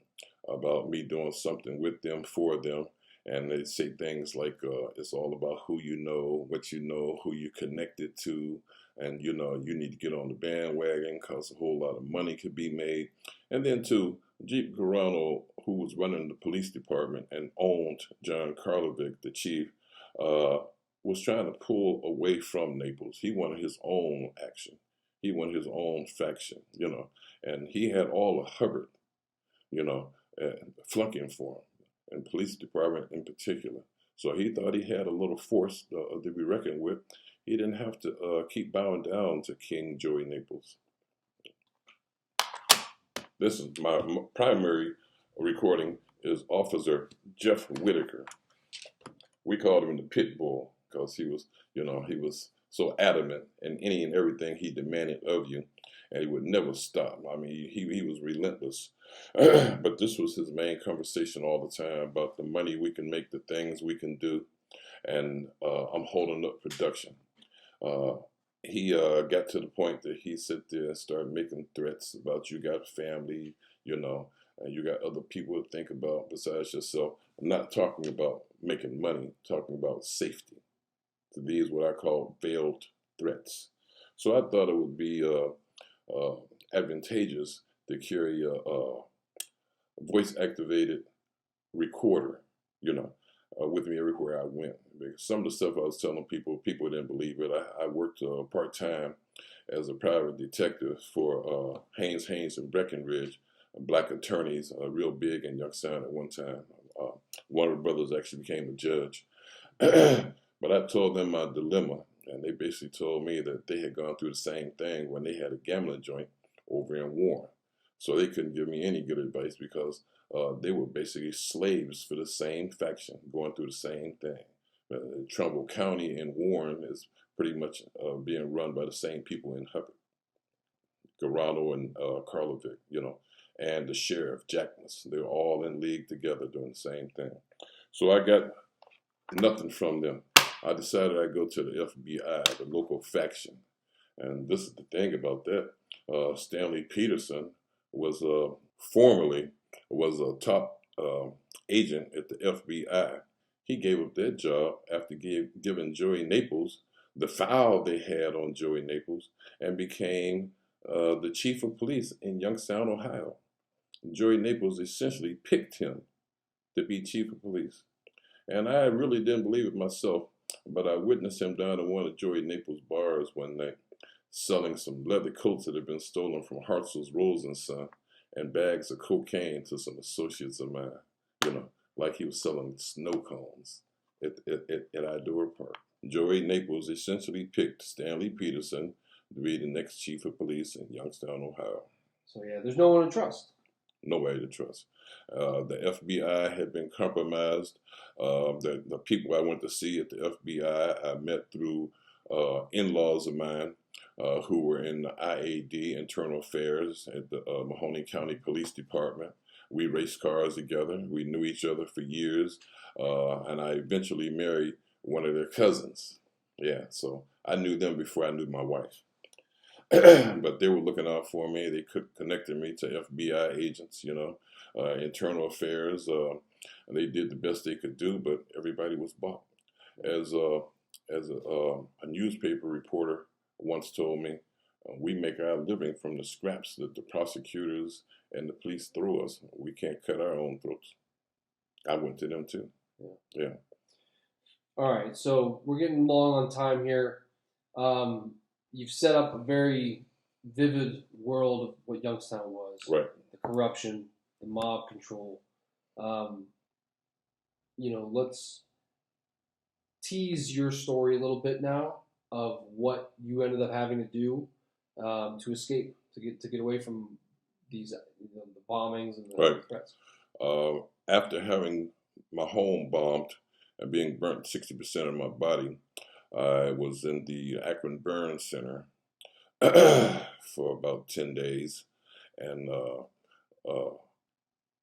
[SPEAKER 4] about me doing something with them, for them. And they say things like, it's all about who you know, what you know, who you connected to. And, you need to get on the bandwagon because a whole lot of money could be made. And then, too, Jeep Garano, who was running the police department and owned John Karlovic, the chief, was trying to pull away from Naples. He wanted his own action. He wanted his own faction, and he had all of Hubbard, flunking for him, and police department in particular. So he thought he had a little force to be reckoned with. He didn't have to keep bowing down to King Joey Naples. This is my primary recording is Officer Jeff Whitaker. We called him the Pit Bull because he was so adamant in any and everything he demanded of you, and he would never stop. I mean, he was relentless. But this was his main conversation all the time about the money we can make, the things we can do, and I'm holding up production. He got to the point that he sit there and started making threats about you got family, and you got other people to think about besides yourself. I'm not talking about making money, I'm talking about safety. So these what I call veiled threats. So I thought it would be advantageous to carry a voice-activated recorder, with me everywhere I went. Because some of the stuff I was telling people didn't believe it. I worked part-time as a private detective for Haynes and Breckenridge, black attorneys, real big in Youngstown at one time. One of the brothers actually became a judge. But I told them my dilemma, and they basically told me that they had gone through the same thing when they had a gambling joint over in Warren. So they couldn't give me any good advice because they were basically slaves for the same faction, going through the same thing. Trumbull County and Warren is pretty much being run by the same people in Hubbard, Garano and Karlovic, and the sheriff, Jackness. They're all in league together doing the same thing. So I got nothing from them. I decided I'd go to the FBI, the local faction. And this is the thing about that. Stanley Peterson was formerly a top agent at the FBI. He gave up that job after giving Joey Naples the file they had on Joey Naples and became the chief of police in Youngstown, Ohio. Joey Naples essentially picked him to be chief of police. And I really didn't believe it myself, but I witnessed him down in one of Joey Naples' bars one night, selling some leather coats that had been stolen from Hartzell's Rose and Son and bags of cocaine to some associates of mine, like he was selling snow cones at Idora Park. Joey Naples essentially picked Stanley Peterson to be the next chief of police in Youngstown, Ohio.
[SPEAKER 5] So yeah, there's no one to trust.
[SPEAKER 4] Nobody to trust. The FBI had been compromised. The people I went to see at the FBI, I met through in-laws of mine who were in the IAD, Internal Affairs, at the Mahoney County Police Department. We raced cars together. We knew each other for years. And I eventually married one of their cousins. Yeah, so I knew them before I knew my wife. But they were looking out for me. They connected me to FBI agents, Internal Affairs. And they did the best they could do, but everybody was bought. As a newspaper reporter once told me, we make our living from the scraps that the prosecutors and the police throw us. We can't cut our own throats. I went to them too. Yeah.
[SPEAKER 5] All right, so we're getting long on time here. You've set up a very vivid world of what Youngstown was.
[SPEAKER 4] Right.
[SPEAKER 5] The corruption, the mob control. Let's tease your story a little bit now of what you ended up having to do to escape, to get away from these the bombings and the threats.
[SPEAKER 4] After having my home bombed and being burnt 60% of my body, I was in the Akron Burn Center for about 10 days, and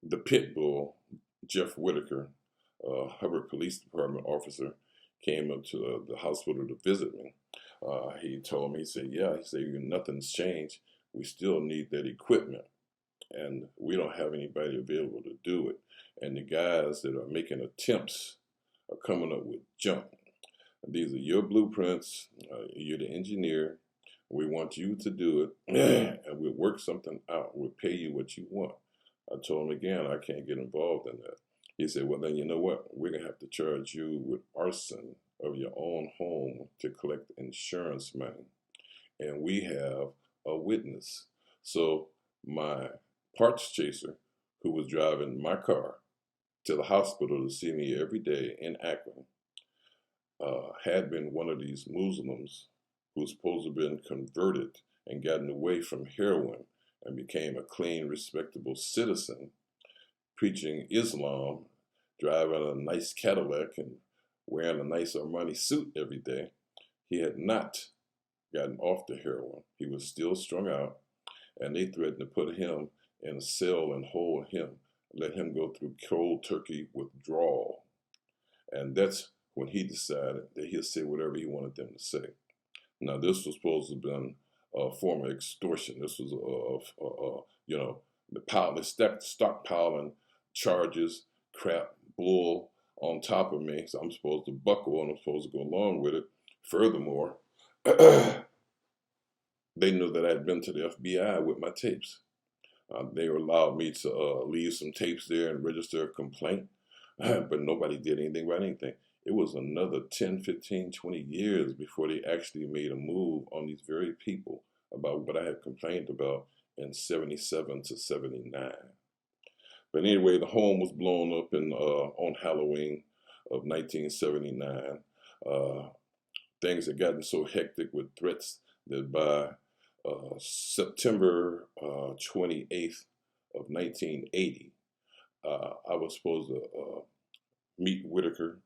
[SPEAKER 4] the pit bull, Jeff Whitaker, Hubbard Police Department officer, came up to the hospital to visit me. He told me, he said, nothing's changed. We still need that equipment, and we don't have anybody available to do it. And the guys that are making attempts are coming up with junk. These are your blueprints. You're the engineer. We want you to do it, and we'll work something out. We'll pay you what you want. I told him again, I can't get involved in that. He said, well, then you know what? We're going to have to charge you with arson of your own home to collect insurance money. And we have a witness. So my parts chaser, who was driving my car to the hospital to see me every day in Akron, had been one of these Muslims who's supposed to have been converted and gotten away from heroin and became a clean, respectable citizen, preaching Islam, driving a nice Cadillac and wearing a nice Armani suit every day. He had not gotten off the heroin. He was still strung out, and they threatened to put him in a cell and hold him, let him go through cold turkey withdrawal. And that's when he decided that he'll say whatever he wanted them to say. Now, this was supposed to have been a form of extortion. This was, the stockpiling charges, crap, bull on top of me. So I'm supposed to buckle and I'm supposed to go along with it. Furthermore, they knew that I'd been to the FBI with my tapes. They allowed me to leave some tapes there and register a complaint, but nobody did anything about anything. It was another 10, 15, 20 years before they actually made a move on these very people about what I had complained about in 77 to 79. But anyway, the home was blown up on Halloween of 1979. Things had gotten so hectic with threats that by September 28th of 1980, I was supposed to meet Whitaker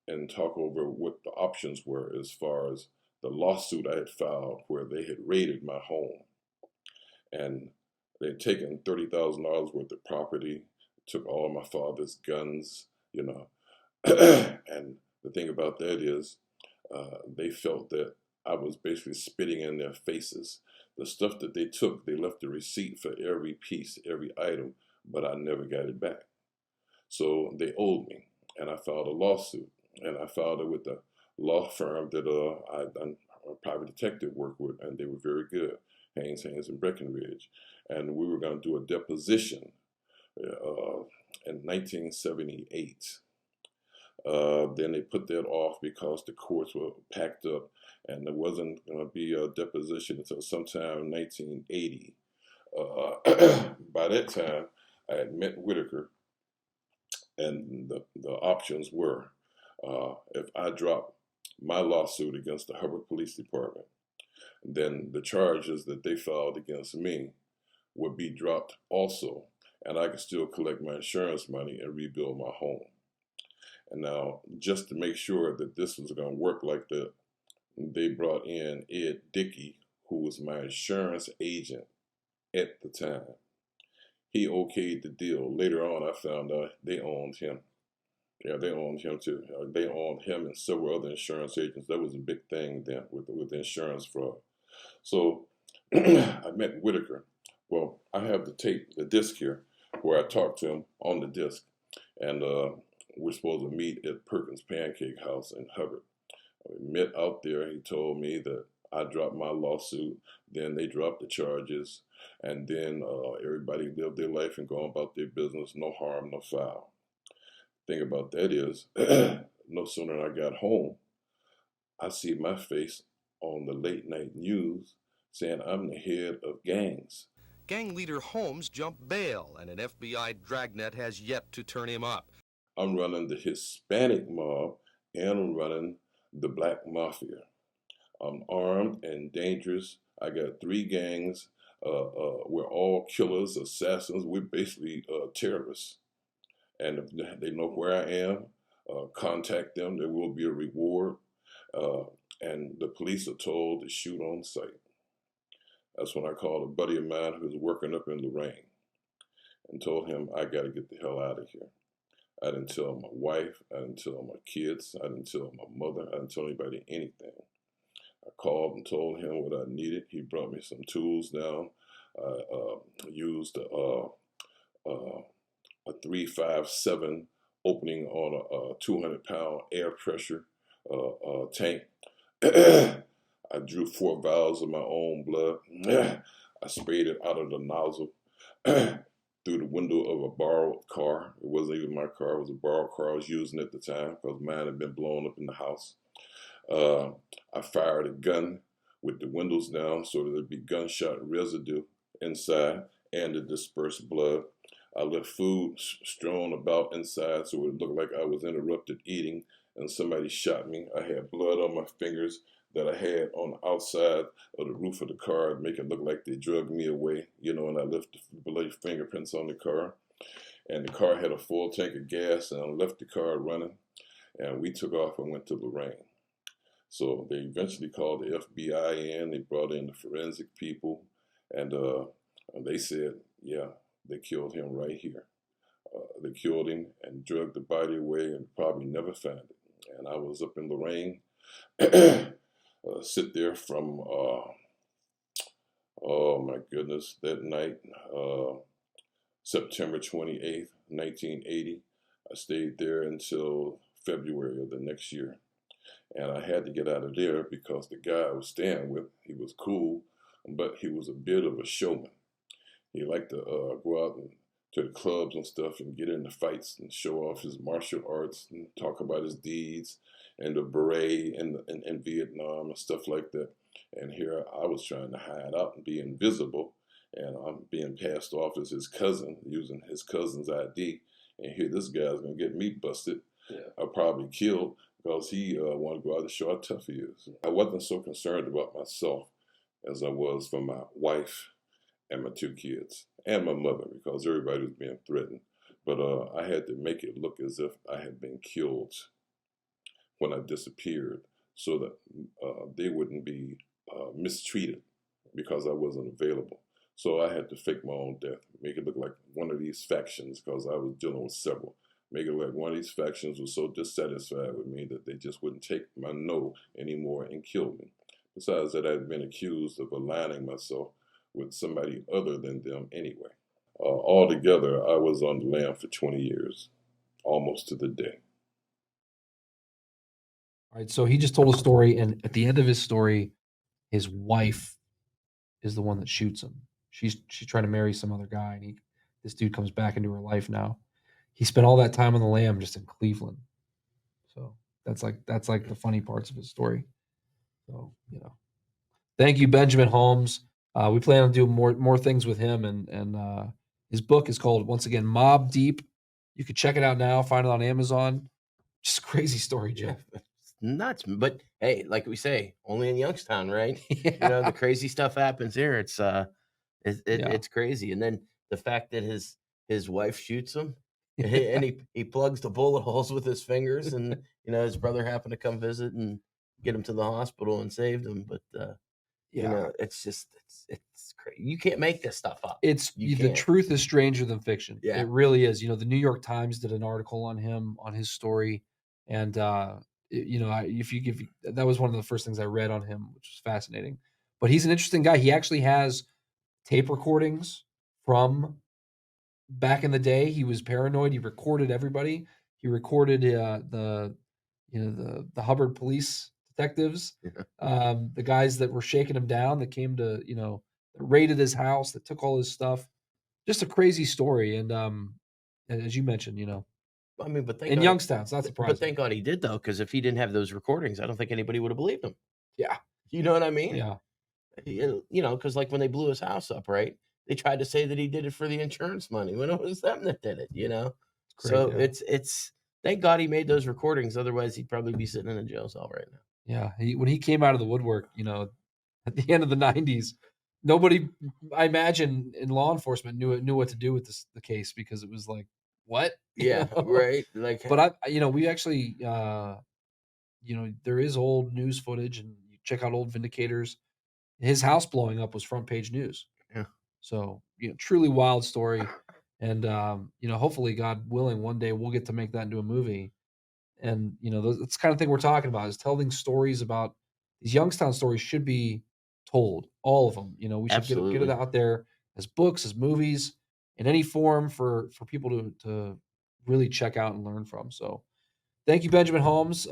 [SPEAKER 4] and talk over what the options were as far as the lawsuit I had filed where they had raided my home. And they had taken $30,000 worth of property, took all of my father's guns, And the thing about that is they felt that I was basically spitting in their faces. The stuff that they took, they left a receipt for every piece, every item, but I never got it back. So they owed me, and I filed a lawsuit. And I filed it with the law firm that I'd done private detective work with, and they were very good, Haynes and Breckenridge. And we were going to do a deposition in 1978. Then they put that off because the courts were packed up, and there wasn't going to be a deposition until sometime in 1980. By that time, I had met Whitaker, and the options were, if I dropped my lawsuit against the Hubbard Police Department, then the charges that they filed against me would be dropped also, and I could still collect my insurance money and rebuild my home. And now, just to make sure that this was going to work like that, they brought in Ed Dickey, who was my insurance agent at the time. He okayed the deal. Later on, I found out they owned him. Yeah, they owned him too. They owned him and several other insurance agents. That was a big thing then with insurance fraud. So I met Whitaker. Well, I have the disc here, where I talked to him on the disc. And we're supposed to meet at Perkins Pancake House in Hubbard. We met out there. He told me that I dropped my lawsuit. Then they dropped the charges. And then everybody lived their life and go about their business. No harm, no foul. Thing about that is, no sooner than I got home, I see my face on the late night news saying I'm the head of gangs.
[SPEAKER 6] Gang leader Holmes jumped bail, and an FBI dragnet has yet to turn him up.
[SPEAKER 4] I'm running the Hispanic mob, and I'm running the Black Mafia. I'm armed and dangerous. I got 3 gangs. We're all killers, assassins. We're basically terrorists. And if they know where I am, contact them. There will be a reward. and the police are told to shoot on sight. That's when I called a buddy of mine who was working up in Lorraine and told him, I got to get the hell out of here. I didn't tell my wife, I didn't tell my kids, I didn't tell my mother, I didn't tell anybody anything. I called and told him what I needed. He brought me some tools down. I used a 357 opening on a 200-pound air pressure tank. I drew 4 vials of my own blood. I sprayed it out of the nozzle through the window of a borrowed car. It wasn't even my car. It was a borrowed car I was using at the time because mine had been blown up in the house. I fired a gun with the windows down so that there'd be gunshot residue inside and the dispersed blood. I left food strewn about inside so it would look like I was interrupted eating and somebody shot me. I had blood on my fingers that I had on the outside of the roof of the car to make it look like they drugged me away, and I left the bloody fingerprints on the car. And the car had a full tank of gas, and I left the car running, and we took off and went to Lorraine. So they eventually called the FBI in. They brought in the forensic people, and they said, yeah, they killed him right here. They killed him and drugged the body away and probably never found it. And I was up in Lorraine, sit there from, oh my goodness, that night, September 28th, 1980. I stayed there until February of the next year. And I had to get out of there because the guy I was staying with, he was cool, but he was a bit of a showman. He liked to go out to the clubs and stuff and get into fights and show off his martial arts and talk about his deeds and the beret in Vietnam and stuff like that. And here I was trying to hide out and be invisible, and I'm being passed off as his cousin, using his cousin's ID. And here this guy's going to get me busted. Yeah. I'll probably killed because he wanted to go out and show how tough he is. I wasn't so concerned about myself as I was for my wife and my 2 kids and my mother, because everybody was being threatened. But I had to make it look as if I had been killed when I disappeared so that they wouldn't be mistreated because I wasn't available. So I had to fake my own death, make it look like one of these factions, because I was dealing with several. Make it like one of these factions was so dissatisfied with me that they just wouldn't take my no anymore and kill me. Besides that, I'd been accused of aligning myself with somebody other than them anyway. Altogether, I was on the lam for 20 years, almost to the day.
[SPEAKER 3] All right, so he just told a story, and at the end of his story, his wife is the one that shoots him. She's trying to marry some other guy, and this dude comes back into her life now. He spent all that time on the lam just in Cleveland. So that's like the funny parts of his story. So, thank you, Benjamin Holmes. We plan on doing more things with him, and his book is called, once again, Mob Deep. You can check it out now, find it on Amazon. Just a crazy story, Jeff.
[SPEAKER 2] Nuts. But hey, like we say, only in Youngstown, right?
[SPEAKER 3] Yeah.
[SPEAKER 2] The crazy stuff happens here. It's crazy. And then the fact that his wife shoots him and he plugs the bullet holes with his fingers, and his brother happened to come visit and get him to the hospital and saved him. But it's just it's crazy. You can't make this stuff up.
[SPEAKER 3] The truth is stranger than fiction.
[SPEAKER 2] Yeah.
[SPEAKER 3] It really is. The New York Times did an article on him, on his story, and that was one of the first things I read on him, which was fascinating. But he's an interesting guy. He actually has tape recordings from back in the day. He was paranoid. He recorded everybody. He recorded the Hubbard police detectives, the guys that were shaking him down, that came to, that raided his house, that took all his stuff. Just a crazy story. And as you mentioned,
[SPEAKER 2] I mean, but
[SPEAKER 3] in Youngstown, it's not surprising.
[SPEAKER 2] But thank God he did, though, because if he didn't have those recordings, I don't think anybody would have believed him.
[SPEAKER 3] Yeah.
[SPEAKER 2] You know what I mean?
[SPEAKER 3] Yeah.
[SPEAKER 2] Because like when they blew his house up, right? They tried to say that he did it for the insurance money when it was them that did it,
[SPEAKER 3] Great,
[SPEAKER 2] so
[SPEAKER 3] yeah.
[SPEAKER 2] it's thank God he made those recordings. Otherwise, he'd probably be sitting in a jail cell right now.
[SPEAKER 3] Yeah. When he came out of the woodwork, at the end of the 90s, nobody, I imagine, in law enforcement knew what to do with the case, because it was like, what?
[SPEAKER 2] Yeah, right. Like,
[SPEAKER 3] but we actually, there is old news footage, and you check out old Vindicators. His house blowing up was front page news.
[SPEAKER 2] Yeah.
[SPEAKER 3] So, truly wild story. And, hopefully, God willing, one day we'll get to make that into a movie. And, that's the kind of thing we're talking about, is telling stories about these Youngstown stories should be told, all of them. We should get it
[SPEAKER 2] Absolutely.
[SPEAKER 3] out there as books, as movies, in any form for people to really check out and learn from. So thank you, Benjamin Holmes.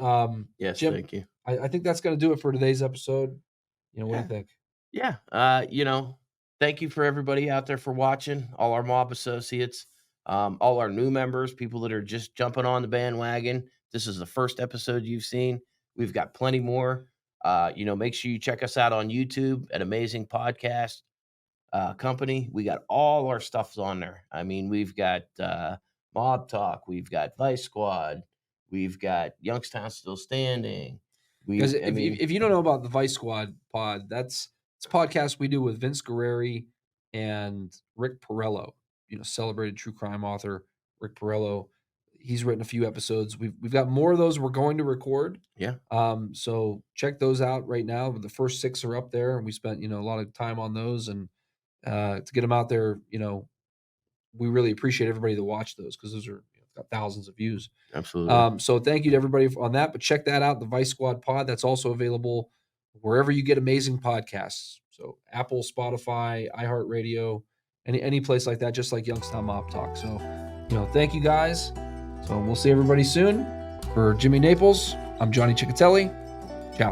[SPEAKER 2] Yes,
[SPEAKER 3] Jim,
[SPEAKER 2] thank you.
[SPEAKER 3] I think that's going to do it for today's episode. What do you think?
[SPEAKER 2] Yeah. Thank you for everybody out there for watching, all our mob associates, all our new members, people that are just jumping on the bandwagon. This is the first episode you've seen. We've got plenty more. Make sure you check us out on YouTube at Amazing Podcast Company. We got all our stuff on there. I mean, we've got Mob Talk. We've got Vice Squad. We've got Youngstown Still Standing.
[SPEAKER 3] Because if you don't know about the Vice Squad pod, it's a podcast we do with Vince Guerreri and Rick Porello, celebrated true crime author Rick Porello. He's written a few episodes. We've got more of those we're going to record.
[SPEAKER 2] Yeah.
[SPEAKER 3] So check those out right now. The first 6 are up there, and we spent a lot of time on those, and to get them out there, we really appreciate everybody that watched those, because those are got thousands of views.
[SPEAKER 2] Absolutely.
[SPEAKER 3] So thank you to everybody on that. But check that out, the Vice Squad pod. That's also available wherever you get amazing podcasts. So Apple, Spotify, iHeartRadio, any place like that, just like Youngstown Mob Talk. So, thank you guys. So we'll see everybody soon. For Jimmy Naples, I'm Johnny Chechitelli. Ciao.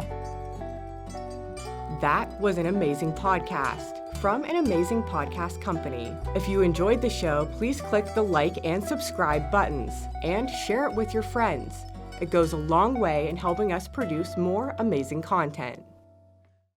[SPEAKER 1] That was an amazing podcast from an amazing podcast company. If you enjoyed the show, please click the like and subscribe buttons and share it with your friends. It goes a long way in helping us produce more amazing content.